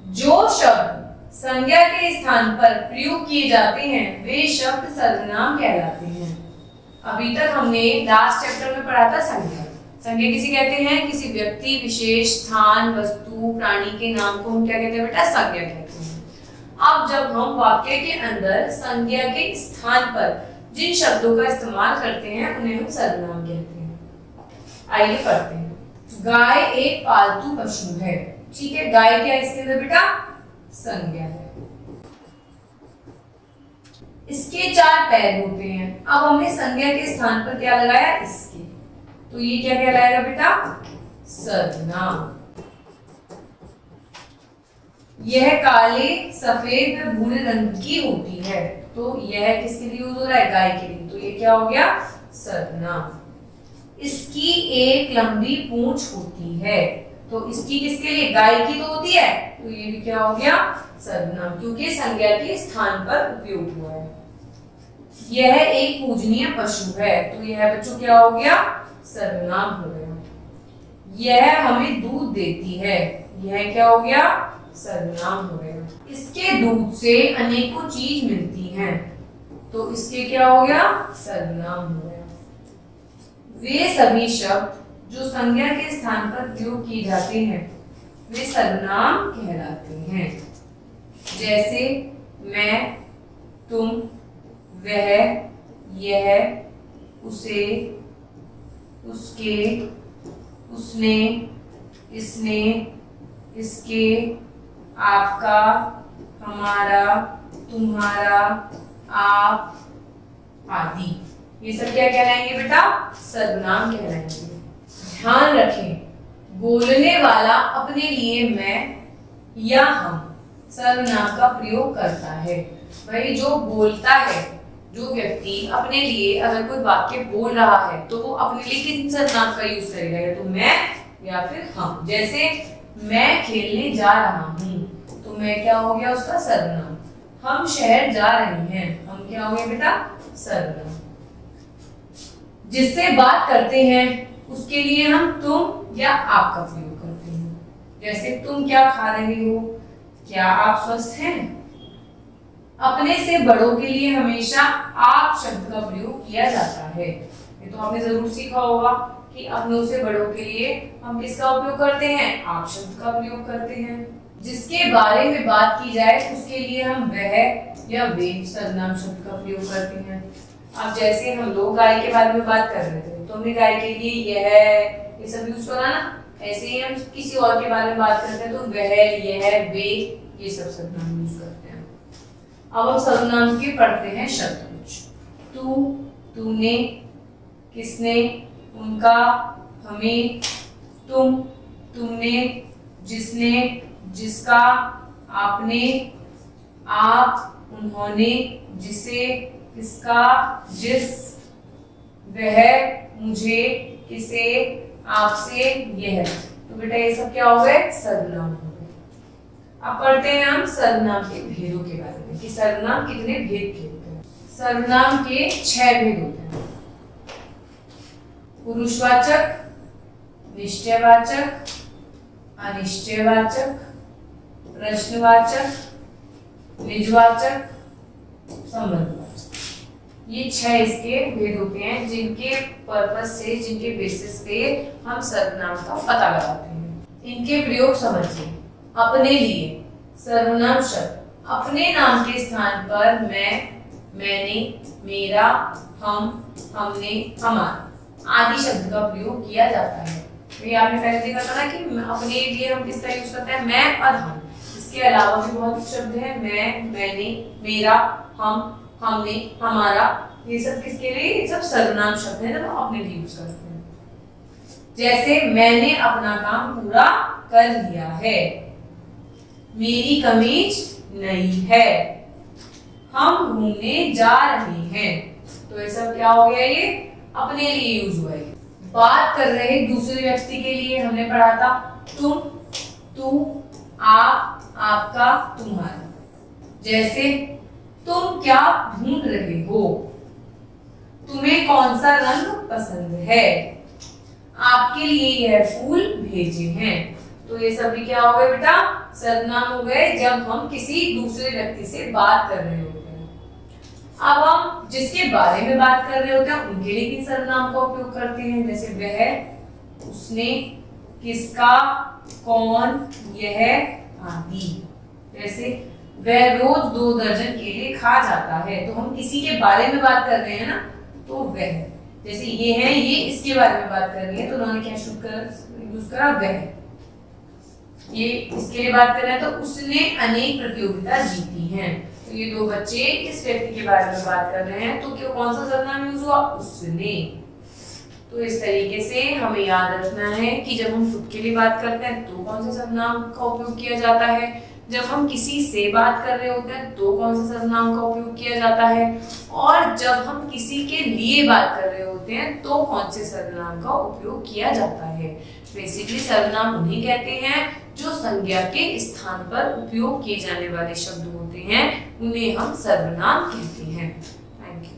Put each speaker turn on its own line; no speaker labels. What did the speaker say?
जो शब्द संज्ञा के स्थान पर प्रयोग किए जाते हैं वे शब्द सर्वनाम कहलाते हैं। अभी तक हमने लास्ट चैप्टर में पढ़ा था संज्ञा। संज्ञा किसे कहते हैं? किसी व्यक्ति, विशेष, स्थान, वस्तु, प्राणी के नाम को हम क्या कहते हैं बेटा? संज्ञा कहते हैं। अब जब हम वाक्य के अंदर संज्ञा के स्थान पर जिन शब्दों का इस्तेमाल करते हैं उन्हें हम सर्वनाम कहते हैं। आइए पढ़ते हैं। गाय एक पालतू पशु है। ठीक है, गाय क्या है इसके अंदर बेटा? संज्ञा है। इसके 4 पैर होते हैं। अब हमने संज्ञा के स्थान पर क्या लगाया? इसके, तो ये क्या कहलाएगा बेटा? सर्वनाम। यह काले, सफेद व भूरे रंग की होती है, तो यह किसके लिए यूज हो रहा है? गाय के लिए, तो ये क्या हो गया? सर्वनाम। इसकी एक लंबी पूंछ होती है, तो इसकी किसके लिए? गाय की तो होती है, तो ये भी क्या हो गया? सर्वनाम, क्योंकि संज्ञा के स्थान पर उपयोग हुआ है। यह एक पूजनीय पशु है, तो यह बच्चों क्या हो गया? सर्वनाम हो गया। यह हमें दूध देती है, यह क्या हो गया? सर्वनाम हो गया। इसके दूध से अनेकों चीज मिलती हैं, तो इसके क्या हो गया? सर्वनाम हो गया। वे सभी शब्द जो संज्ञा के स्थान पर प्रयोग किए जाते हैं वे सर्वनाम कहलाते हैं। जैसे मैं, तुम, वह, यह, उसे, उसके, उसने, इसने, इसके, आपका, हमारा, तुम्हारा, आप आदि, ये सब क्या कहलाएंगे बेटा? सर्वनाम कहलाएंगे। ध्यान रखें, बोलने वाला अपने लिए मैं या हम सर्वनाम का प्रयोग करता है। भाई जो बोलता है, जो व्यक्ति अपने लिए अगर कोई वाक्य बोल रहा है तो वो अपने लिए किन सर्वनाम का यूज करेगा? या तो मैं या फिर हम। जैसे मैं खेलने जा रहा हूँ, तो मैं क्या हो गया? उसका सर्वनाम। हम शहर जा रहे हैं, हम क्या हो गए बेटा? सर्वनाम। जिससे बात करते हैं उसके लिए हम तुम या आप का प्रयोग करते हैं। जैसे तुम क्या खा रहे हो? क्या आप स्वस्थ हैं? अपने से बड़ों के लिए हमेशा आप शब्द का प्रयोग किया जाता है। ये तो आपने जरूर सीखा होगा कि अपनों से बड़ों के लिए हम किसका उपयोग करते हैं? आप शब्द का प्रयोग करते हैं। जिसके बारे में बात की जाए उसके लिए हम वह या वे सर्वनाम शब्द का प्रयोग करते हैं। अब जैसे हम लोग गाय के बारे में बात कर रहे थे, तो हमने गाय के लिए यह, ये सब यूज करा ना। ऐसे ही हम किसी और के बारे में बात करते हैं तो वह, यह, वे, ये सब सर्वनाम यूज करते हैं। अब हम सर्वनाम के पढ़ते हैं शब्द कुछ। तू, तूने, किसने, उनका, हमें, तुम, तुमने, जिसने, जिसका, आपने, आप, उन्होंने, जिसे, किसका, जिस, वह, मुझे, किसे, आपसे, यह। तो बेटा ये सब क्या हो गए? सर्वनाम हो गए। अब पढ़ते हैं हम सर्वनाम के भेदों के बारे में कि सर्वनाम कितने भेद के होते हैं। सर्वनाम के 6 भेद होते हैं। पुरुषवाचक, निश्चयवाचक, अनिश्चयवाचक, प्रश्नवाचक, निजवाचक, संबंधवाचक। ये 6 इसके भेद होते हैं जिनके पर्पस से, जिनके बेसिस पे हम सर्वनाम का पता लगाते हैं। इनके प्रयोग समझिए। अपने लिए सर्वनाम शब्द अपने नाम के स्थान पर मैं, मैंने, मेरा, हम, हमने, हमारा आदि शब्द का प्रयोग किया जाता है। तो ये आपने पहले देखा था ना कि अपने लिए हम किसका यूज करते हैं? मैं और हम। इसके अलावा भी बहुत शब्द हैं, मैं, मैंने, मेरा, हम, हमने, हमारा। ये सब किसके लिए? ये सब सर्वनाम शब्द हैं जो हम अपने लिए यूज करते हैं। जैसे मैंने अपना काम पूरा कर लिया है, मेरी कमीज नई है, हम घूमने जा रहे हैं। तो ये सब क्या हो गया? ये अपने लिए यूज हुआ है। बात कर रहे दूसरे व्यक्ति के लिए हमने पढ़ा था तुम, तू, आप, आपका, तुम्हारा। जैसे तुम क्या ढूंढ रहे हो, तुम्हें कौन सा रंग पसंद है, आपके लिए यह फूल भेजे हैं। तो तो ये सभी क्या हो गए बेटा, सर्वनाम हो गए जब हम किसी दूसरे व्यक्ति से बात कर रहे होते हैं। अब हम जिसके बारे में बात कर रहे होते हैं उनके लिए किन सर्वनाम का उपयोग करते हैं, जैसे वह, उसने, किसका, कौन, यह आदि। जैसे वह रोज 2 दर्जन केले खा जाता है, तो हम किसी के बारे में बात कर रहे हैं ना, तो वह। जैसे ये है, ये इसके बारे में बात कर रही है, तो उन्होंने क्या यूज करा, वह। ये इसके लिए बात कर रहे हैं, तो उसने अनेक प्रतियोगिता जीती हैं। तो ये 2 बच्चे इस व्यक्ति के बारे में बात कर रहे हैं, तो क्यों कौन सा सर्वनाम यूज हुआ, उसने। तो इस तरीके से हमें याद रखना है कि जब हम खुद के लिए बात करते हैं तो कौन से सर्वनाम का उपयोग किया जाता है, जब हम किसी से बात कर रहे होते हैं तो कौन से सर्वनाम का उपयोग किया जाता है, और जब हम किसी के लिए बात कर रहे होते हैं तो कौन से सर्वनाम का उपयोग किया जाता है। बेसिकली सर्वनाम उन्हें कहते हैं जो संज्ञा के स्थान पर उपयोग किए जाने वाले शब्द होते हैं, उन्हें हम सर्वनाम कहते हैं। Thank you.